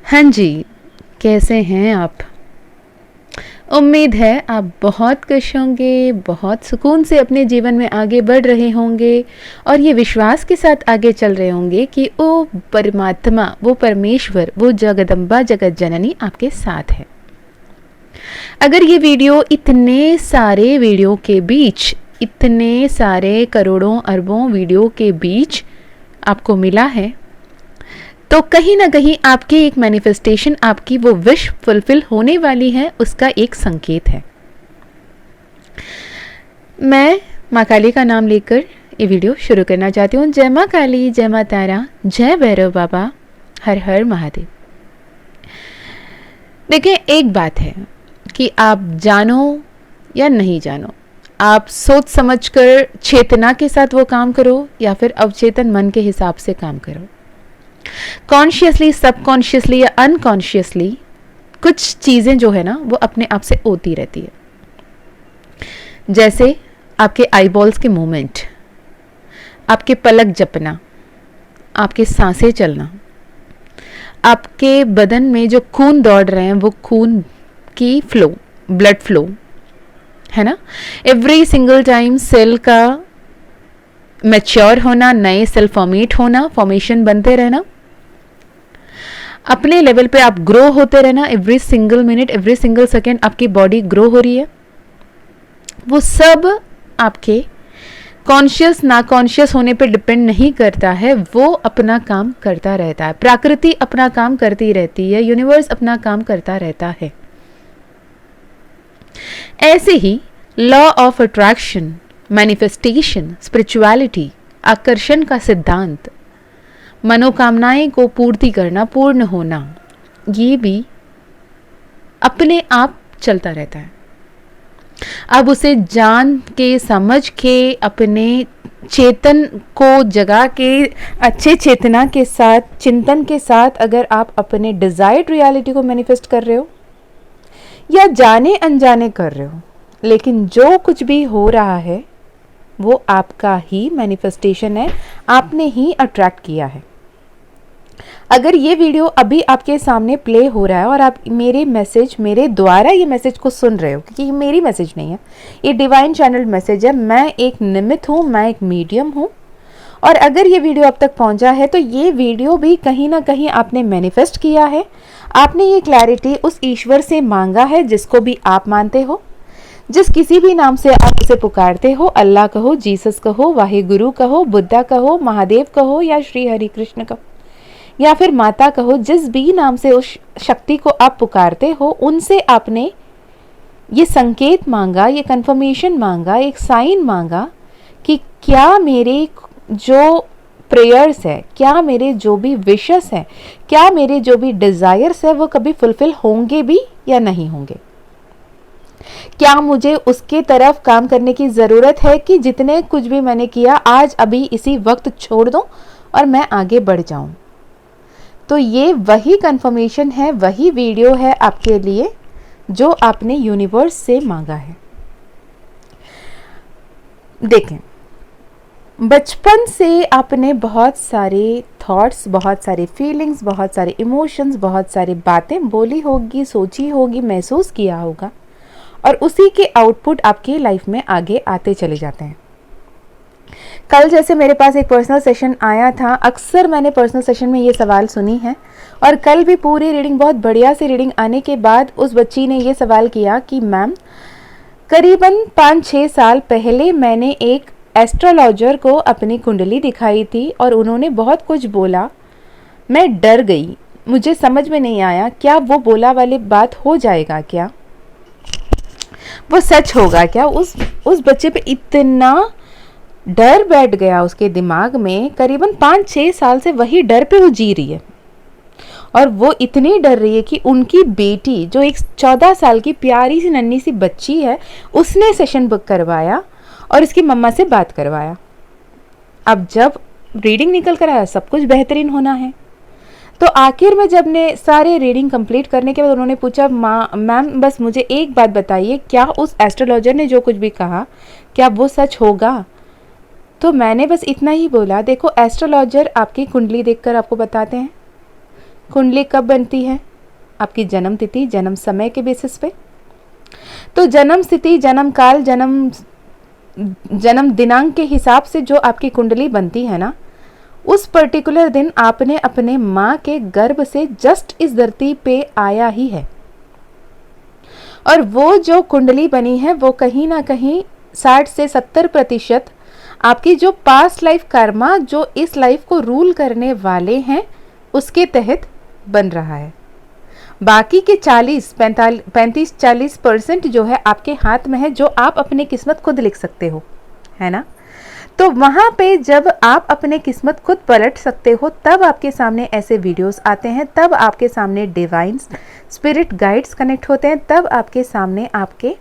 हाँ जी, कैसे हैं आप? उम्मीद है आप बहुत खुश होंगे, बहुत सुकून से अपने जीवन में आगे बढ़ रहे होंगे और ये विश्वास के साथ आगे चल रहे होंगे कि वो परमात्मा, वो परमेश्वर, वो जगदम्बा जगत जननी आपके साथ है। अगर ये वीडियो इतने सारे वीडियो के बीच, इतने सारे करोड़ों अरबों वीडियो के बीच आपको मिला है तो कहीं ना कहीं आपकी एक मैनिफेस्टेशन, आपकी वो विश फुलफिल होने वाली है, उसका एक संकेत है। मैं माँ काली का नाम लेकर ये वीडियो शुरू करना चाहती हूँ। जय माँ काली, जय माँ तारा, जय भैरव बाबा, हर हर महादेव। देखिए, एक बात है कि आप जानो या नहीं जानो, आप सोच समझकर चेतना के साथ वो काम करो या फिर अवचेतन मन के हिसाब से काम करो, कॉन्शियसली, सबकॉन्शियसली या अनकॉन्शियसली कुछ चीज़ें जो है ना वो अपने आप से होती रहती है। जैसे आपके आईबॉल्स के मूवमेंट, आपके पलक झपकना, आपके सांसें चलना, आपके बदन में जो खून दौड़ रहे हैं वो खून की फ्लो, ब्लड फ्लो है ना। एवरी सिंगल टाइम सेल का मैच्योर होना, नए सेल फॉर्मेशन बनते रहना, अपने लेवल पे आप ग्रो होते रहना। Every single minute, every single second आपकी बॉडी ग्रो हो रही है। वो सब आपके कॉन्शियस ना कॉन्शियस होने पे डिपेंड नहीं करता है, वो अपना काम करता रहता है। प्रकृति अपना काम करती रहती है, यूनिवर्स अपना काम करता रहता है। ऐसे ही law of attraction, manifestation, spirituality, आकर्षण का सिद्धांत, मनोकामनाएं को पूर्ति करना, पूर्ण होना, ये भी अपने आप चलता रहता है। अब उसे जान के, समझ के, अपने चेतन को जगा के, अच्छे चेतना के साथ, चिंतन के साथ अगर आप अपने डिजायर्ड रियलिटी को मैनिफेस्ट कर रहे हो या जाने अनजाने कर रहे हो, लेकिन जो कुछ भी हो रहा है वो आपका ही मैनिफेस्टेशन है, आपने ही अट्रैक्ट किया है। अगर ये वीडियो अभी आपके सामने प्ले हो रहा है और आप मेरे द्वारा ये मैसेज को सुन रहे हो, क्योंकि ये मेरी मैसेज नहीं है, ये डिवाइन चैनल मैसेज है, मैं एक निमित्त हूँ, मैं एक मीडियम हूँ। और अगर ये वीडियो अब तक पहुँचा है तो ये वीडियो भी कहीं ना कहीं आपने मैनिफेस्ट किया है, आपने ये क्लैरिटी उस ईश्वर से मांगा है जिसको भी आप मानते हो, जिस किसी भी नाम से आप उसे पुकारते हो, अल्लाह कहो, जीसस कहो, वाहेगुरु कहो, बुद्धा कहो, महादेव कहो या श्री हरि कृष्ण कहो या फिर माता कहो, जिस भी नाम से उस शक्ति को आप पुकारते हो, उनसे आपने ये संकेत मांगा, ये कंफर्मेशन मांगा, एक साइन मांगा कि क्या मेरे जो प्रेयर्स है, क्या मेरे जो भी विशेस है, क्या मेरे जो भी डिजायर्स है वो कभी फुलफिल होंगे भी या नहीं होंगे। क्या मुझे उसके तरफ काम करने की ज़रूरत है कि जितने कुछ भी मैंने किया आज अभी इसी वक्त छोड़ दूं और मैं आगे बढ़ जाऊं। तो ये वही कंफर्मेशन है, वही वीडियो है आपके लिए जो आपने यूनिवर्स से मांगा है। देखें, बचपन से आपने बहुत सारे थॉट्स, बहुत सारे फीलिंग्स, बहुत सारे इमोशंस, बहुत सारी बातें बोली होगी, सोची होगी, महसूस किया होगा और उसी के आउटपुट आपकी लाइफ में आगे आते चले जाते हैं। कल जैसे मेरे पास एक पर्सनल सेशन आया था, अक्सर मैंने पर्सनल सेशन में ये सवाल सुनी है और कल भी पूरी रीडिंग, बहुत बढ़िया सी रीडिंग आने के बाद उस बच्ची ने ये सवाल किया कि मैम, करीबन 5-6 साल पहले मैंने एक एस्ट्रोलॉजर को अपनी कुंडली दिखाई थी और उन्होंने बहुत कुछ बोला, मैं डर गई, मुझे समझ में नहीं आया क्या वो बोला वाली बात हो जाएगा, क्या वो सच होगा, क्या उस बच्चे पे इतना डर बैठ गया उसके दिमाग में। करीबन 5-6 साल से वही डर पे वो जी रही है और वो इतनी डर रही है कि उनकी बेटी, जो एक 14 साल की प्यारी सी नन्ही सी बच्ची है, उसने सेशन बुक करवाया और उसकी मम्मा से बात करवाया। अब जब रीडिंग निकल कर आया, सब कुछ बेहतरीन होना है, तो आखिर में जब ने सारे रीडिंग कंप्लीट करने के बाद उन्होंने पूछा, मैम बस मुझे एक बात बताइए, क्या उस एस्ट्रोलॉजर ने जो कुछ भी कहा क्या वो सच होगा। तो मैंने बस इतना ही बोला, देखो एस्ट्रोलॉजर आपकी कुंडली देखकर आपको बताते हैं, कुंडली कब बनती है? आपकी जन्म तिथि, जन्म समय के बेसिस पे। तो जन्म तिथि, जन्म काल, जन्म दिनांक के हिसाब से जो आपकी कुंडली बनती है ना, उस पर्टिकुलर दिन आपने अपने माँ के गर्भ से जस्ट इस धरती पे आया ही है। और वो जो कुंडली बनी है वो कहीं ना कहीं 60 से 70% आपकी जो पास्ट लाइफ कर्मा, जो इस लाइफ को रूल करने वाले हैं, उसके तहत बन रहा है। बाकी के 35-40% जो है आपके हाथ में है, जो आप अपनी किस्मत खुद लिख सकते हो, है ना। तो वहाँ पे जब आप अपने किस्मत खुद पलट सकते हो, तब आपके सामने ऐसे वीडियोस आते हैं, तब आपके सामने डिवाइन स्पिरिट गाइड्स कनेक्ट होते हैं, तब आपके सामने आपके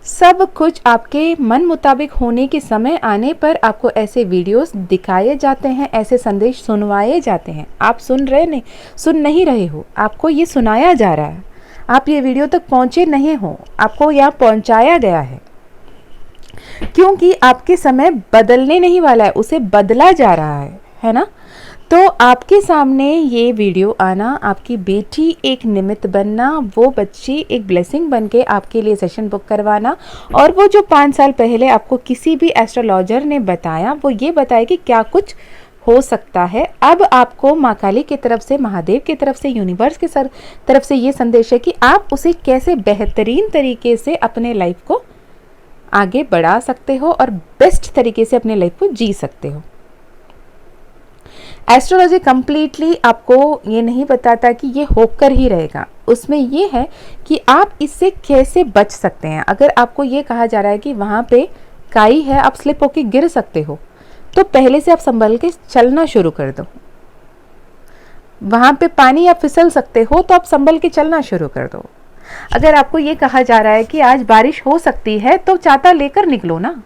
सब कुछ आपके मन मुताबिक होने के समय आने पर आपको ऐसे वीडियोस दिखाए जाते हैं, ऐसे संदेश सुनवाए जाते हैं। आप सुन नहीं रहे हो, आपको ये सुनाया जा रहा है। आप ये वीडियो तक पहुँचे नहीं हो, आपको यहाँ पहुँचाया गया है, क्योंकि आपके समय बदलने नहीं वाला है, उसे बदला जा रहा है ना। तो आपके सामने ये वीडियो आना, आपकी बेटी एक निमित्त बनना, वो बच्ची एक ब्लेसिंग बन के आपके लिए सेशन बुक करवाना, और वो जो 5 साल पहले आपको किसी भी एस्ट्रोलॉजर ने बताया, वो ये बताया कि क्या कुछ हो सकता है। अब आपको माँ काली की तरफ से, महादेव की तरफ से, यूनिवर्स की तरफ से ये संदेश है कि आप उसे कैसे बेहतरीन तरीके से अपने लाइफ को आगे बढ़ा सकते हो और बेस्ट तरीके से अपने लाइफ को जी सकते हो। एस्ट्रोलॉजी कंप्लीटली आपको ये नहीं बताता कि ये होकर ही रहेगा, उसमें ये है कि आप इससे कैसे बच सकते हैं। अगर आपको ये कहा जा रहा है कि वहाँ पे काई है, आप स्लिप होके गिर सकते हो, तो पहले से आप संभल के चलना शुरू कर दो। वहाँ पे पानी आप फिसल सकते हो, तो आप संभल के चलना शुरू कर दो। अगर आपको ये कहा जा रहा है कि आज बारिश हो सकती है, तो छाता लेकर निकलो ना।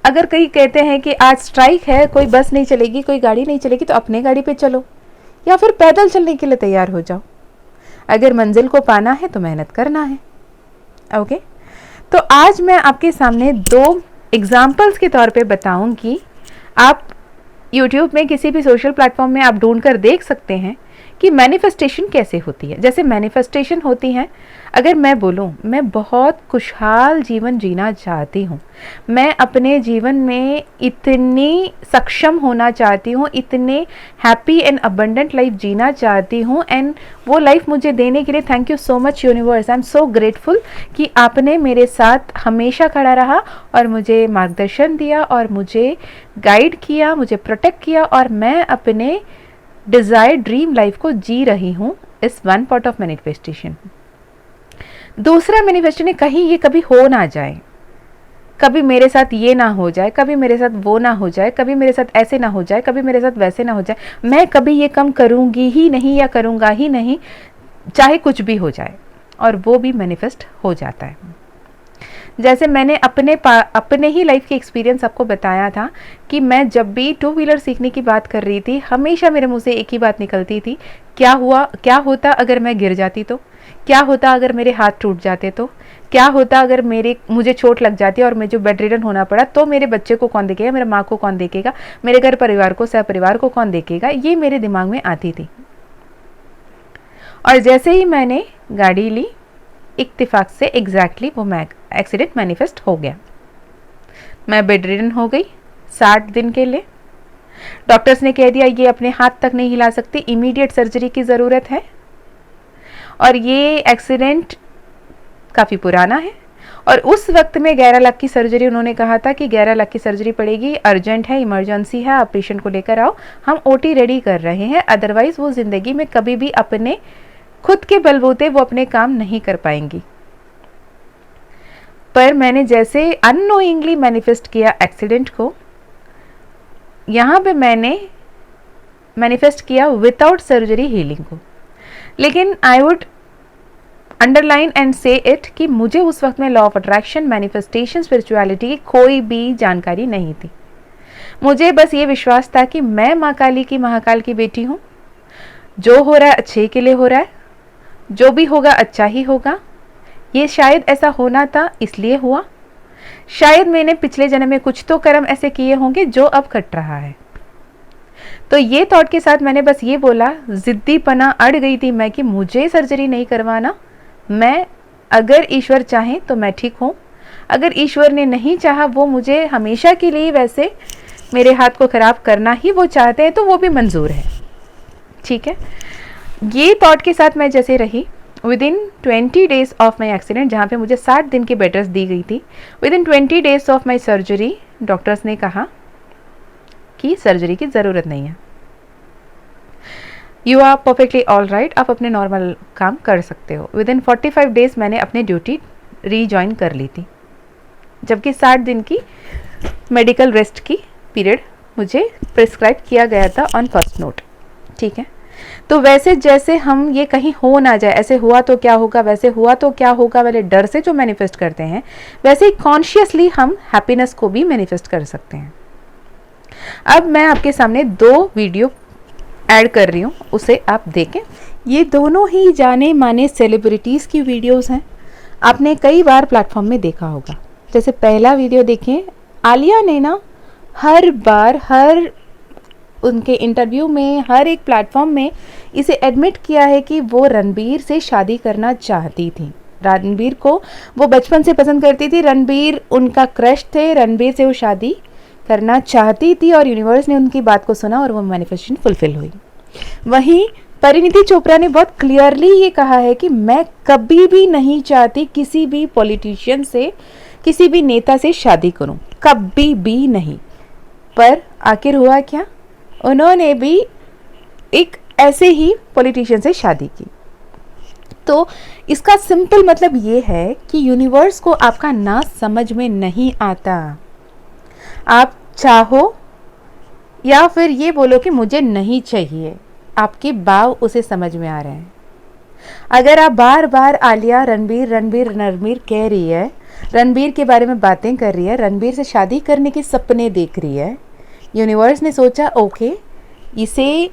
अगर कहीं कहते हैं कि आज स्ट्राइक है, कोई बस नहीं चलेगी, कोई गाड़ी नहीं चलेगी, तो अपने गाड़ी पे चलो या फिर पैदल चलने के लिए तैयार हो जाओ। अगर मंजिल को पाना है तो मेहनत करना है। ओके, तो आज मैं आपके सामने 2 एग्जाम्पल्स के तौर पे बताऊंगी। आप यूट्यूब में किसी भी सोशल प्लेटफॉर्म में आप ढूंढ कर देख सकते हैं कि मैनिफेस्टेशन कैसे होती है। जैसे मैनिफेस्टेशन होती है, अगर मैं बोलूँ मैं बहुत खुशहाल जीवन जीना चाहती हूँ, मैं अपने जीवन में इतनी सक्षम होना चाहती हूँ, इतने हैप्पी एंड अबंडेंट लाइफ जीना चाहती हूँ, एंड वो लाइफ मुझे देने के लिए thank you so much universe. I am so grateful कि आपने मेरे साथ हमेशा खड़ा रहा और मुझे मार्गदर्शन दिया और मुझे गाइड किया, मुझे प्रोटेक्ट किया, और मैं अपने डिजायर्ड ड्रीम लाइफ को जी रही हूँ। इस वन पार्ट ऑफ मैनिफेस्टेशन। दूसरा मैनिफेस्टेशन, कहीं ये कभी हो ना जाए, कभी मेरे साथ ये ना हो जाए, कभी मेरे साथ वो ना हो जाए, कभी मेरे साथ ऐसे ना हो जाए, कभी मेरे साथ वैसे ना हो जाए, मैं कभी ये कम करूँगी ही नहीं या करूँगा ही नहीं, चाहे कुछ भी हो जाए, और वो भी मैनिफेस्ट हो जाता है। जैसे मैंने अपने ही लाइफ के एक्सपीरियंस आपको बताया था कि मैं जब भी 2 व्हीलर सीखने की बात कर रही थी, हमेशा मेरे मुंह से एक ही बात निकलती थी, क्या होता अगर मैं गिर जाती तो, क्या होता अगर मेरे हाथ टूट जाते तो, क्या होता अगर मुझे चोट लग जाती और मुझे बेड रिडन होना पड़ा, तो मेरे बच्चे को कौन देखेगा, मेरे माँ को कौन देखेगा, मेरे घर परिवार को, सह परिवार को कौन देखेगा, ये मेरे दिमाग में आती थी। और जैसे ही मैंने गाड़ी ली, इत्तेफाक से एग्जैक्टली वो एक्सीडेंट मैनिफेस्ट हो गया। मैं बेड रिडन हो गई 60 दिन के लिए। डॉक्टर्स ने कह दिया ये अपने हाथ तक नहीं हिला सकती, इमीडिएट सर्जरी की ज़रूरत है, और ये एक्सीडेंट काफ़ी पुराना है। और उस वक्त में 11 लाख की सर्जरी, उन्होंने कहा था कि 11 लाख की सर्जरी पड़ेगी, अर्जेंट है, इमरजेंसी है, आप पेशेंट को लेकर आओ, हम ओटी रेडी कर रहे हैं, अदरवाइज वो ज़िंदगी में कभी भी अपने खुद के बलबूते वो अपने काम नहीं कर पाएंगी। पर मैंने जैसे अननोइंगली मैनिफेस्ट किया एक्सीडेंट को, यहाँ पे मैंने मैनिफेस्ट किया विदाउट सर्जरी हीलिंग को। लेकिन आई वुड अंडरलाइन एंड से इट कि मुझे उस वक्त में law of attraction, manifestation, spirituality की कोई भी जानकारी नहीं थी। मुझे बस ये विश्वास था कि मैं माँ काली की, महाकाल की बेटी हूँ, जो हो रहा है अच्छे के लिए हो रहा है, जो भी होगा अच्छा ही होगा, ये शायद ऐसा होना था इसलिए हुआ, शायद मैंने पिछले जन्म में कुछ तो कर्म ऐसे किए होंगे जो अब कट रहा है। तो ये थॉट के साथ मैंने बस ये बोला, ज़िद्दीपना अड़ गई थी मैं कि मुझे सर्जरी नहीं करवाना, मैं अगर ईश्वर चाहे तो मैं ठीक हूँ, अगर ईश्वर ने नहीं चाहा, वो मुझे हमेशा के लिए वैसे मेरे हाथ को ख़राब करना ही वो चाहते हैं तो वो भी मंजूर है, ठीक है। ये थॉट के साथ मैं जैसे रही, with in 20 days of my accident, जहाँ पे मुझे 60 दिन की बेड रेस्ट दी गई थी, within 20 days of my surgery doctors ने कहा कि सर्जरी की ज़रूरत नहीं है, you are perfectly all right, आप अपने नॉर्मल काम कर सकते हो। विद इन 45 डेज़ मैंने अपनी ड्यूटी रीजॉइन कर ली थी, जबकि 60 दिन की मेडिकल रेस्ट की पीरियड मुझे प्रिस्क्राइब किया गया था ऑन फर्स्ट नोट, ठीक है। तो वैसे जैसे हम ये कहीं हो ना जाए, ऐसे हुआ तो क्या होगा, वैसे हुआ तो क्या होगा वाले डर से जो मैनिफेस्ट करते हैं, वैसे ही कॉन्शियसली हम हैप्पीनेस को भी मैनिफेस्ट कर सकते हैं। अब मैं आपके सामने 2 वीडियो ऐड कर रही हूँ, उसे आप देखें। ये दोनों ही जाने माने सेलिब्रिटीज़ की वीडियोस हैं, आपने कई बार प्लेटफॉर्म में देखा होगा। जैसे पहला वीडियो देखें, आलिया ने ना हर बार, हर उनके इंटरव्यू में, हर एक प्लेटफॉर्म में इसे एडमिट किया है कि वो रणबीर से शादी करना चाहती थी। रणबीर को वो बचपन से पसंद करती थी, रणबीर उनका क्रश थे, रणबीर से वो शादी करना चाहती थी और यूनिवर्स ने उनकी बात को सुना और वो मैनिफेस्टेशन फुलफिल हुई। वहीं परिणीति चोपड़ा ने बहुत क्लियरली ये कहा है कि मैं कभी भी नहीं चाहती किसी भी पॉलिटिशियन से, किसी भी नेता से शादी करूं, कभी भी नहीं। पर आखिर हुआ क्या, उन्होंने भी एक ऐसे ही पॉलिटिशियन से शादी की। तो इसका सिंपल मतलब ये है कि यूनिवर्स को आपका ना समझ में नहीं आता। आप चाहो या फिर ये बोलो कि मुझे नहीं चाहिए, आपके भाव उसे समझ में आ रहे हैं। अगर आप बार बार आलिया रणबीर रणबीर रणबीर कह रही है, रणबीर के बारे में बातें कर रही है, रणबीर से शादी करने के सपने देख रही है, यूनिवर्स ने सोचा ओके इसे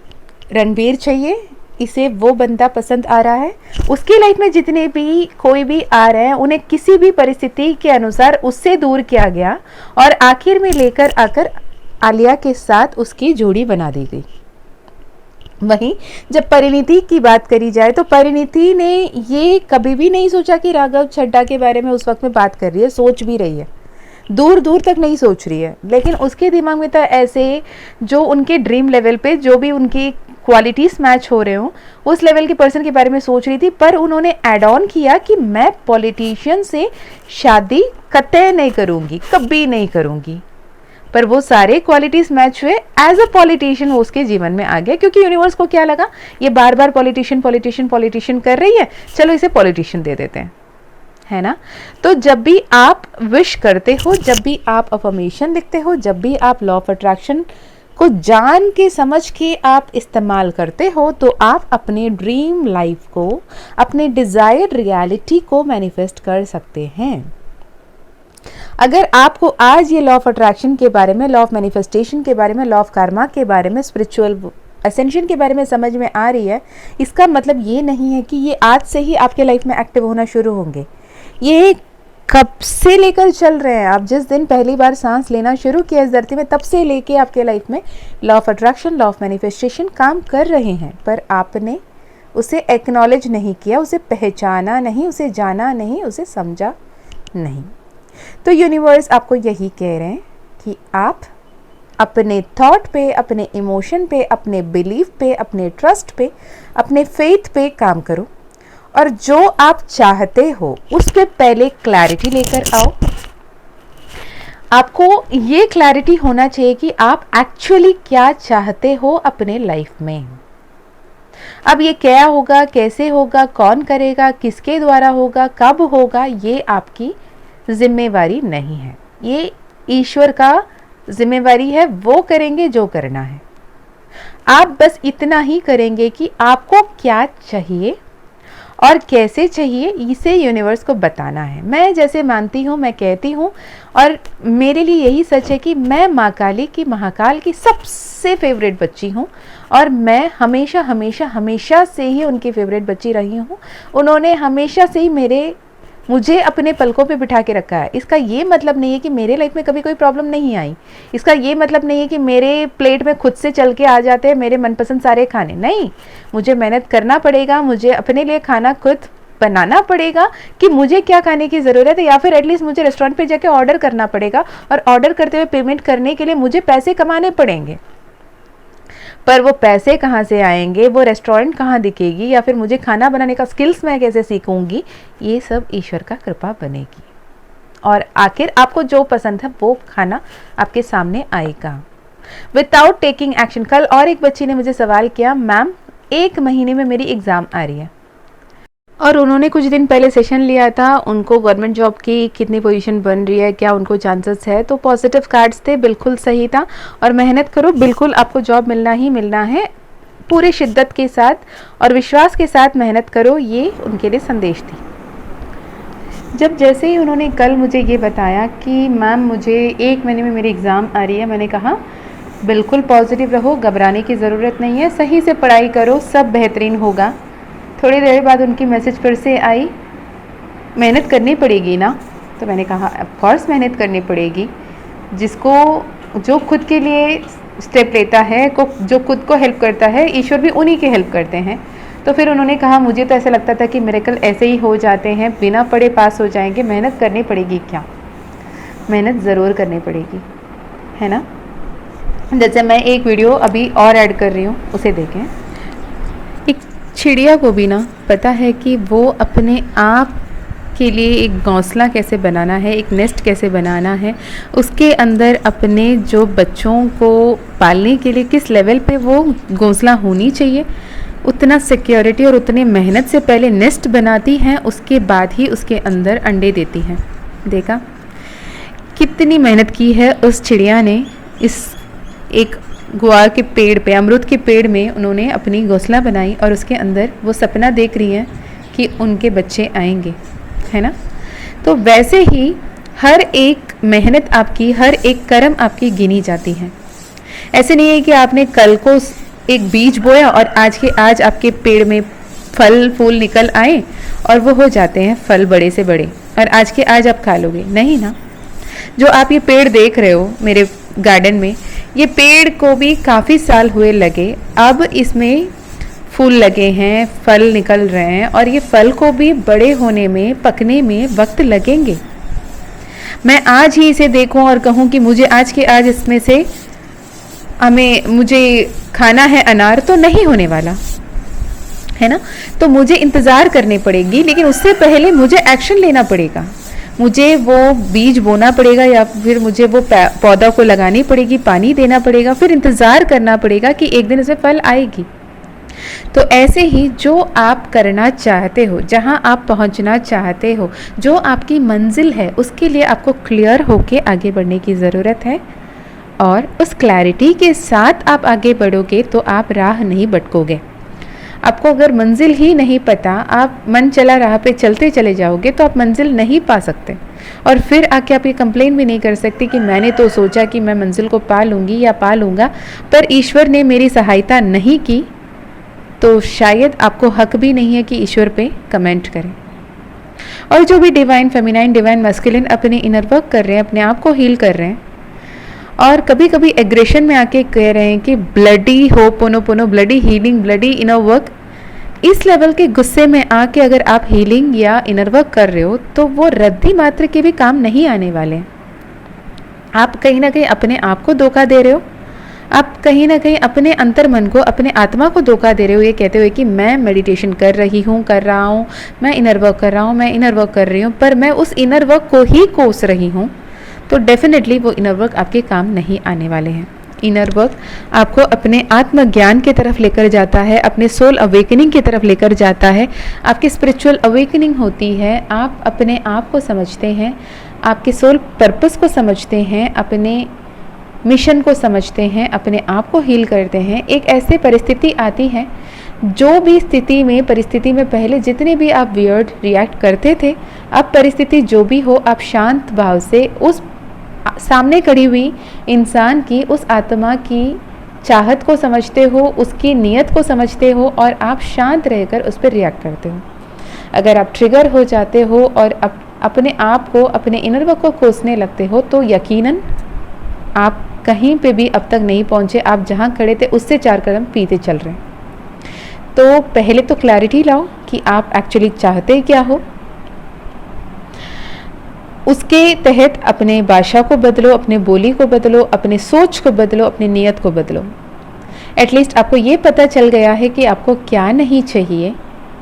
रणबीर चाहिए, इसे वो बंदा पसंद आ रहा है, उसकी लाइफ में जितने भी कोई भी आ रहे हैं उन्हें किसी भी परिस्थिति के अनुसार उससे दूर किया गया और आखिर में लेकर आकर आलिया के साथ उसकी जोड़ी बना दी गई। वहीं जब परिणीति की बात करी जाए तो परिणीति ने ये कभी भी नहीं सोचा कि राघव छड्डा के बारे में उस वक्त में बात कर रही है, सोच भी रही है, दूर दूर तक नहीं सोच रही है, लेकिन उसके दिमाग में तो ऐसे जो उनके ड्रीम लेवल पे जो भी उनकी क्वालिटीज़ मैच हो रहे हो उस लेवल के पर्सन के बारे में सोच रही थी। पर उन्होंने ऐड ऑन किया कि मैं पॉलिटिशियन से शादी कतई नहीं करूँगी, कभी नहीं करूँगी। पर वो सारे क्वालिटीज़ मैच हुए, एज अ पॉलिटिशियन वो उसके जीवन में आ गया, क्योंकि यूनिवर्स को क्या लगा, ये बार बार पॉलिटिशियन पॉलिटिशियन पॉलिटिशियन कर रही है, चलो इसे पॉलिटिशियन दे देते हैं, है ना। तो जब भी आप विश करते हो, जब भी आप अफर्मेशन लिखते हो, जब भी आप लॉ ऑफ अट्रैक्शन को जान के समझ के आप इस्तेमाल करते हो, तो आप अपने ड्रीम लाइफ को, अपने डिज़ायर्ड रियलिटी को मैनिफेस्ट कर सकते हैं। अगर आपको आज ये लॉ ऑफ अट्रैक्शन के बारे में, लॉ ऑफ मैनिफेस्टेशन के बारे में, लॉ ऑफ कर्मा के बारे में, स्पिरिचुअल असेंशन के बारे में समझ में आ रही है, इसका मतलब ये नहीं है कि ये आज से ही आपके लाइफ में एक्टिव होना शुरू होंगे। ये कब से लेकर चल रहे हैं, आप जिस दिन पहली बार सांस लेना शुरू किया इस धरती में, तब से लेके आपके लाइफ में law of attraction, law of manifestation काम कर रहे हैं। पर आपने उसे एक्नॉलेज नहीं किया, उसे पहचाना नहीं, उसे जाना नहीं, उसे समझा नहीं। तो यूनिवर्स आपको यही कह रहे हैं कि आप अपने थॉट पे, अपने इमोशन पे, अपने बिलीफ पे, अपने ट्रस्ट पे, अपने फेथ पे काम करो और जो आप चाहते हो उस पे पहले क्लैरिटी लेकर आओ। आपको ये क्लैरिटी होना चाहिए कि आप एक्चुअली क्या चाहते हो अपने लाइफ में। अब ये क्या होगा, कैसे होगा, कौन करेगा, किसके द्वारा होगा, कब होगा, ये आपकी जिम्मेवारी नहीं है, ये ईश्वर का जिम्मेवारी है, वो करेंगे जो करना है। आप बस इतना ही करेंगे कि आपको क्या चाहिए और कैसे चाहिए, इसे यूनिवर्स को बताना है। मैं जैसे मानती हूँ, मैं कहती हूँ, और मेरे लिए यही सच है कि मैं माँ काली की, महाकाल की सबसे फेवरेट बच्ची हूँ और मैं हमेशा हमेशा हमेशा से ही उनकी फेवरेट बच्ची रही हूँ। उन्होंने हमेशा से ही मेरे मुझे अपने पलकों पे बिठा के रखा है। इसका ये मतलब नहीं है कि मेरे लाइफ में कभी कोई प्रॉब्लम नहीं आई। इसका ये मतलब नहीं है कि मेरे प्लेट में खुद से चल के आ जाते हैं मेरे मनपसंद सारे खाने। नहीं, मुझे मेहनत करना पड़ेगा, मुझे अपने लिए खाना खुद बनाना पड़ेगा कि मुझे क्या खाने की ज़रूरत है, या फिर एटलीस्ट मुझे रेस्टोरेंट पे जाके ऑर्डर करना पड़ेगा, और ऑर्डर करते हुए पेमेंट करने के लिए मुझे पैसे कमाने पड़ेंगे। पर वो पैसे कहाँ से आएंगे, वो रेस्टोरेंट कहाँ दिखेगी, या फिर मुझे खाना बनाने का स्किल्स मैं कैसे सीखूंगी, ये सब ईश्वर का कृपा बनेगी। और आखिर आपको जो पसंद है वो खाना आपके सामने आएगा विदाउट टेकिंग एक्शन। कल और एक बच्ची ने मुझे सवाल किया, मैम 1 महीने में मेरी एग्ज़ाम आ रही है, और उन्होंने कुछ दिन पहले सेशन लिया था, उनको गवर्नमेंट जॉब की कितनी पोजीशन बन रही है, क्या उनको चांसेस है, तो पॉजिटिव कार्ड्स थे, बिल्कुल सही था। और मेहनत करो, बिल्कुल आपको जॉब मिलना ही मिलना है, पूरे शिद्दत के साथ और विश्वास के साथ मेहनत करो, ये उनके लिए संदेश थी। जब जैसे ही उन्होंने कल मुझे ये बताया कि मैम मुझे 1 महीने में मेरी एग्ज़ाम आ रही है, मैंने कहा बिल्कुल पॉजिटिव रहो, घबराने की ज़रूरत नहीं है, सही से पढ़ाई करो, सब बेहतरीन होगा। थोड़ी देर बाद उनकी मैसेज फिर से आई, मेहनत करनी पड़ेगी ना। तो मैंने कहा ऑफ कोर्स मेहनत करनी पड़ेगी, जो खुद के लिए स्टेप लेता है, जो खुद को हेल्प करता है, ईश्वर भी उन्हीं की हेल्प करते हैं। तो फिर उन्होंने कहा मुझे तो ऐसा लगता था कि मिरेकल ऐसे ही हो जाते हैं, बिना पढ़े पास हो जाएंगे, मेहनत करनी पड़ेगी क्या? मेहनत ज़रूर करनी पड़ेगी, है ना। जैसे मैं एक वीडियो अभी और ऐड कर रही हूँ, उसे देखें। एक चिड़िया को भी ना पता है कि वो अपने आप के लिए एक घोंसला कैसे बनाना है, एक नेस्ट कैसे बनाना है, उसके अंदर अपने जो बच्चों को पालने के लिए किस लेवल पे वो घोंसला होनी चाहिए, उतना सिक्योरिटी और उतनी मेहनत से पहले नेस्ट बनाती हैं, उसके बाद ही उसके अंदर अंडे देती हैं। देखा कितनी मेहनत की है उस चिड़िया ने। इस एक गुआर के पेड़ पे, अमरूद के पेड़ में उन्होंने अपनी घोंसला बनाई और उसके अंदर वो सपना देख रही हैं कि उनके बच्चे आएंगे, है ना। तो वैसे ही हर एक मेहनत आपकी, हर एक कर्म आपकी गिनी जाती है। ऐसे नहीं है कि आपने कल को एक बीज बोया और आज के आज आपके पेड़ में फल फूल निकल आए और वो हो जाते हैं फल बड़े से बड़े और आज के आज आप खा लोगे, नहीं ना। जो आप ये पेड़ देख रहे हो मेरे गार्डन में, ये पेड़ को भी काफ़ी साल हुए लगे, अब इसमें फूल लगे हैं, फल निकल रहे हैं, और ये फल को भी बड़े होने में, पकने में वक्त लगेंगे। मैं आज ही इसे देखूं और कहूं कि मुझे आज के आज इसमें से मुझे खाना है अनार, तो नहीं होने वाला, है ना। तो मुझे इंतज़ार करनी पड़ेगी, लेकिन उससे पहले मुझे एक्शन लेना पड़ेगा। मुझे वो बीज बोना पड़ेगा या फिर मुझे वो पौधा को लगानी पड़ेगी, पानी देना पड़ेगा, फिर इंतज़ार करना पड़ेगा कि एक दिन इसमें फल आएगी। तो ऐसे ही जो आप करना चाहते हो, जहाँ आप पहुँचना चाहते हो, जो आपकी मंजिल है, उसके लिए आपको क्लियर होके आगे बढ़ने की ज़रूरत है। और उस क्लैरिटी के साथ आप आगे बढ़ोगे तो आप राह नहीं भटकोगे। आपको अगर मंजिल ही नहीं पता, आप मन चला राह पे चलते चले जाओगे तो आप मंजिल नहीं पा सकते। और फिर आके आप ये कंप्लेन भी नहीं कर सकते कि मैंने तो सोचा कि मैं मंजिल को पा लूँगी या पा लूँगा, पर ईश्वर ने मेरी सहायता नहीं की। तो शायद आपको हक भी नहीं है कि ईश्वर पे कमेंट करें। और जो भी डिवाइन फेमिनाइन, डिवाइन मैस्कुलिन अपने इनर वर्क कर रहे हैं, अपने आप को हील कर रहे हैं, और कभी कभी एग्रेशन में आके कह रहे हैं कि bloody ho'oponopono, bloody healing, bloody inner work, इस लेवल के गुस्से में आके अगर आप हीलिंग या इनर वर्क कर रहे हो तो वो रद्दी मात्र के भी काम नहीं आने वाले। आप कहीं ना कहीं अपने आप को धोखा दे रहे हो, आप कहीं ना कहीं अपने अंतर मन को, अपने आत्मा को धोखा दे रहे हो, ये कहते हुए कि मैं मेडिटेशन कर रहा हूँ, मैं इनर वर्क कर रहा हूँ, मैं इनर वर्क कर रही हूँ, पर मैं उस इनर वर्क को ही कोस रही हूँ। तो डेफिनेटली वो इनर वर्क आपके काम नहीं आने वाले हैं। इनर वर्क आपको अपने आत्मज्ञान की तरफ लेकर जाता है, अपने सोल अवेकनिंग की तरफ लेकर जाता है। आपकी स्पिरिचुअल अवेकनिंग होती है, आप अपने आप को समझते हैं, आपके सोल पर्पस को समझते हैं, अपने मिशन को समझते हैं, अपने आप को हील करते हैं। एक ऐसी परिस्थिति आती है, जो भी स्थिति में, परिस्थिति में पहले जितने भी आप वियर्ड रिएक्ट करते थे, अब परिस्थिति जो भी हो, आप शांत भाव से उस सामने खड़ी हुई इंसान की, उस आत्मा की चाहत को समझते हो, उसकी नीयत को समझते हो, और आप शांत रहकर उस पर रिएक्ट करते हो। अगर आप ट्रिगर हो जाते हो और अपने आप को, अपने इनर वर्क को कोसने लगते हो, तो यकीनन आप कहीं पे भी अब तक नहीं पहुंचे। आप जहां खड़े थे उससे 4 कदम पीछे चल रहे हैं। तो पहले तो क्लैरिटी लाओ कि आप एक्चुअली चाहते क्या हो। उसके तहत अपने भाषा को बदलो, अपने बोली को बदलो, अपने सोच को बदलो, अपनी नीयत को बदलो। एटलीस्ट आपको ये पता चल गया है कि आपको क्या नहीं चाहिए,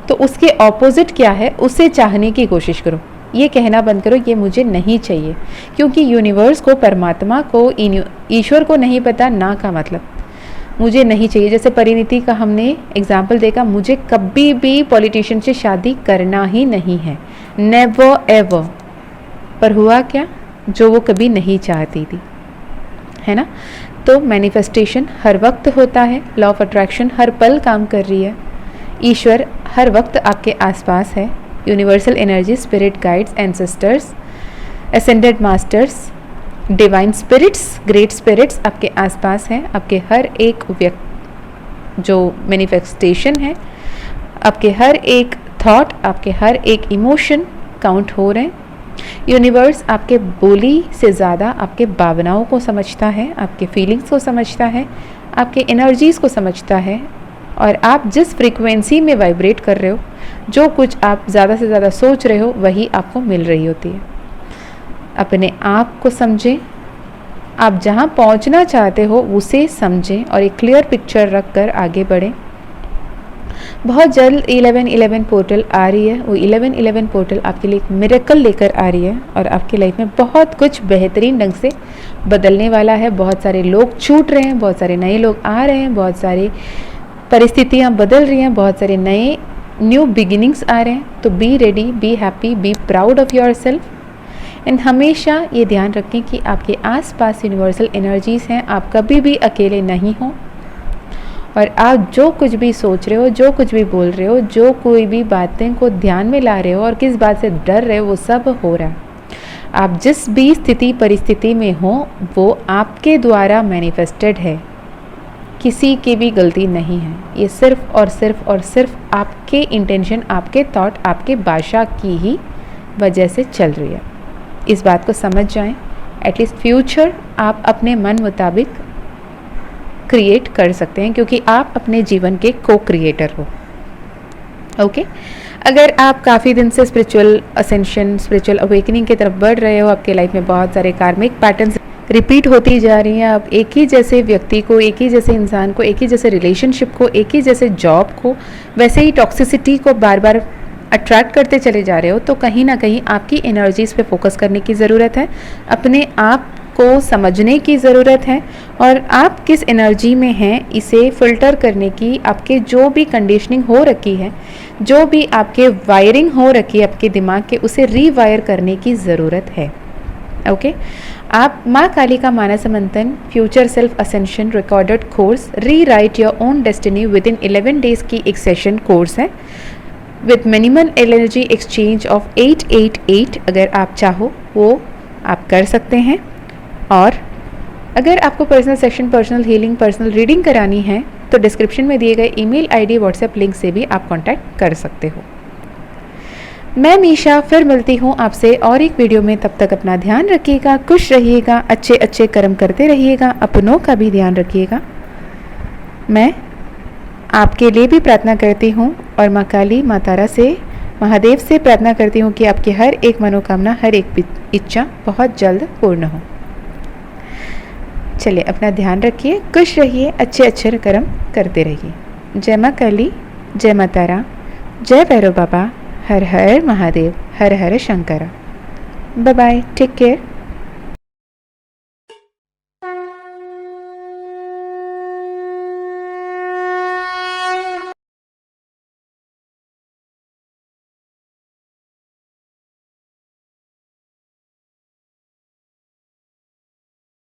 तो उसके ऑपोजिट क्या है उसे चाहने की कोशिश करो। ये कहना बंद करो ये मुझे नहीं चाहिए, क्योंकि यूनिवर्स को, परमात्मा को, ईश्वर को नहीं पता ना का मतलब मुझे नहीं चाहिए। जैसे परिणीति का हमने एग्जाम्पल देखा, मुझे कभी भी पॉलिटिशियन से शादी करना ही नहीं है, नेवर एवर। पर हुआ क्या, जो वो कभी नहीं चाहती थी, है ना। तो मैनिफेस्टेशन हर वक्त होता है, लॉ ऑफ अट्रैक्शन हर पल काम कर रही है, ईश्वर हर वक्त आपके आसपास है, universal energy, spirit guides, ancestors, ascended masters, divine spirits, great spirits आपके आसपास हैं। आपके हर एक जो मैनिफेस्टेशन है, आपके हर एक थॉट, आपके हर एक इमोशन काउंट हो रहे हैं। यूनिवर्स आपके बोली से ज़्यादा आपके भावनाओं को समझता है, आपके फीलिंग्स को समझता है, आपके एनर्जीज़ को समझता है, और आप जिस फ्रीक्वेंसी में वाइब्रेट कर रहे हो, जो कुछ आप ज़्यादा से ज़्यादा सोच रहे हो, वही आपको मिल रही होती है। अपने आप को समझें, आप जहाँ पहुँचना चाहते हो उसे समझें और एक क्लियर पिक्चर रख कर आगे बढ़ें। बहुत जल्द 11-11 पोर्टल आ रही है। वो 11-11 पोर्टल आपके लिए एक मिरेकल लेकर आ रही है और आपकी लाइफ में बहुत कुछ बेहतरीन ढंग से बदलने वाला है। बहुत सारे लोग छूट रहे हैं, बहुत सारे नए लोग आ रहे हैं, बहुत सारी परिस्थितियाँ बदल रही हैं, बहुत सारे नए न्यू बिगिनिंग्स आ रहे हैं। तो be ready, be happy, be proud of your self. And हमेशा ये ध्यान रखें कि आपके आसपास यूनिवर्सल एनर्जीज़ हैं, आप कभी भी अकेले नहीं हो, और आप जो कुछ भी सोच रहे हो, जो कुछ भी बोल रहे हो, जो कोई भी बातें को ध्यान में ला रहे हो और किस बात से डर रहे हो, वो सब हो रहा है। आप जिस भी स्थिति परिस्थिति में हो, वो आपके द्वारा मैनिफेस्टेड है, किसी की भी गलती नहीं है। ये सिर्फ और सिर्फ और सिर्फ आपके इंटेंशन, आपके थॉट, आपके भाषा की ही वजह से चल रही है। इस बात को समझ जाएं। एटलीस्ट फ्यूचर आप अपने मन मुताबिक क्रिएट कर सकते हैं, क्योंकि आप अपने जीवन के को क्रिएटर हो। ओके अगर आप काफ़ी दिन से स्पिरिचुअल असेंशन, स्पिरिचुअल अवेकनिंग की तरफ बढ़ रहे हो, आपके लाइफ में बहुत सारे कार्मिक पैटर्न्स रिपीट होती जा रही हैं, आप एक ही जैसे व्यक्ति को, एक ही जैसे इंसान को, एक ही जैसे रिलेशनशिप को, एक ही जैसे जॉब को, वैसे ही टॉक्सिसिटी को बार बार अट्रैक्ट करते चले जा रहे हो, तो कहीं ना कहीं आपकी एनर्जीज़ पे फोकस करने की ज़रूरत है, अपने आप को समझने की ज़रूरत है, और आप किस एनर्जी में हैं इसे फिल्टर करने की, आपके जो भी कंडीशनिंग हो रखी है, जो भी आपके वायरिंग हो रखी है आपके दिमाग के, उसे रीवायर करने की ज़रूरत है। ओके आप माँ काली का मानस मंथन future self ascension recorded course rewrite your own destiny within 11 days की एक सेशन कोर्स है with minimal energy exchange of 888। अगर आप चाहो वो आप कर सकते हैं। और अगर आपको personal session, personal healing, personal reading करानी है, तो डिस्क्रिप्शन में दिए गए ईमेल आईडी, व्हाट्सएप लिंक से भी आप कांटेक्ट कर सकते हो। मैं मीशा फिर मिलती हूँ आपसे और एक वीडियो में। तब तक अपना ध्यान रखिएगा, खुश रहिएगा, अच्छे अच्छे कर्म करते रहिएगा, अपनों का भी ध्यान रखिएगा। मैं आपके लिए भी प्रार्थना करती हूँ और माँ काली, माँ तारा से, महादेव से प्रार्थना करती हूँ कि आपकी हर एक मनोकामना, हर एक इच्छा बहुत जल्द पूर्ण हो। चलिए अपना ध्यान रखिए, खुश रहिए, अच्छे अच्छे कर्म करते रहिए। जय माँ काली, जय माँ तारा, जय भैरव बाबा, हर हर महादेव, हर हर Shankara. Bye bye, take care.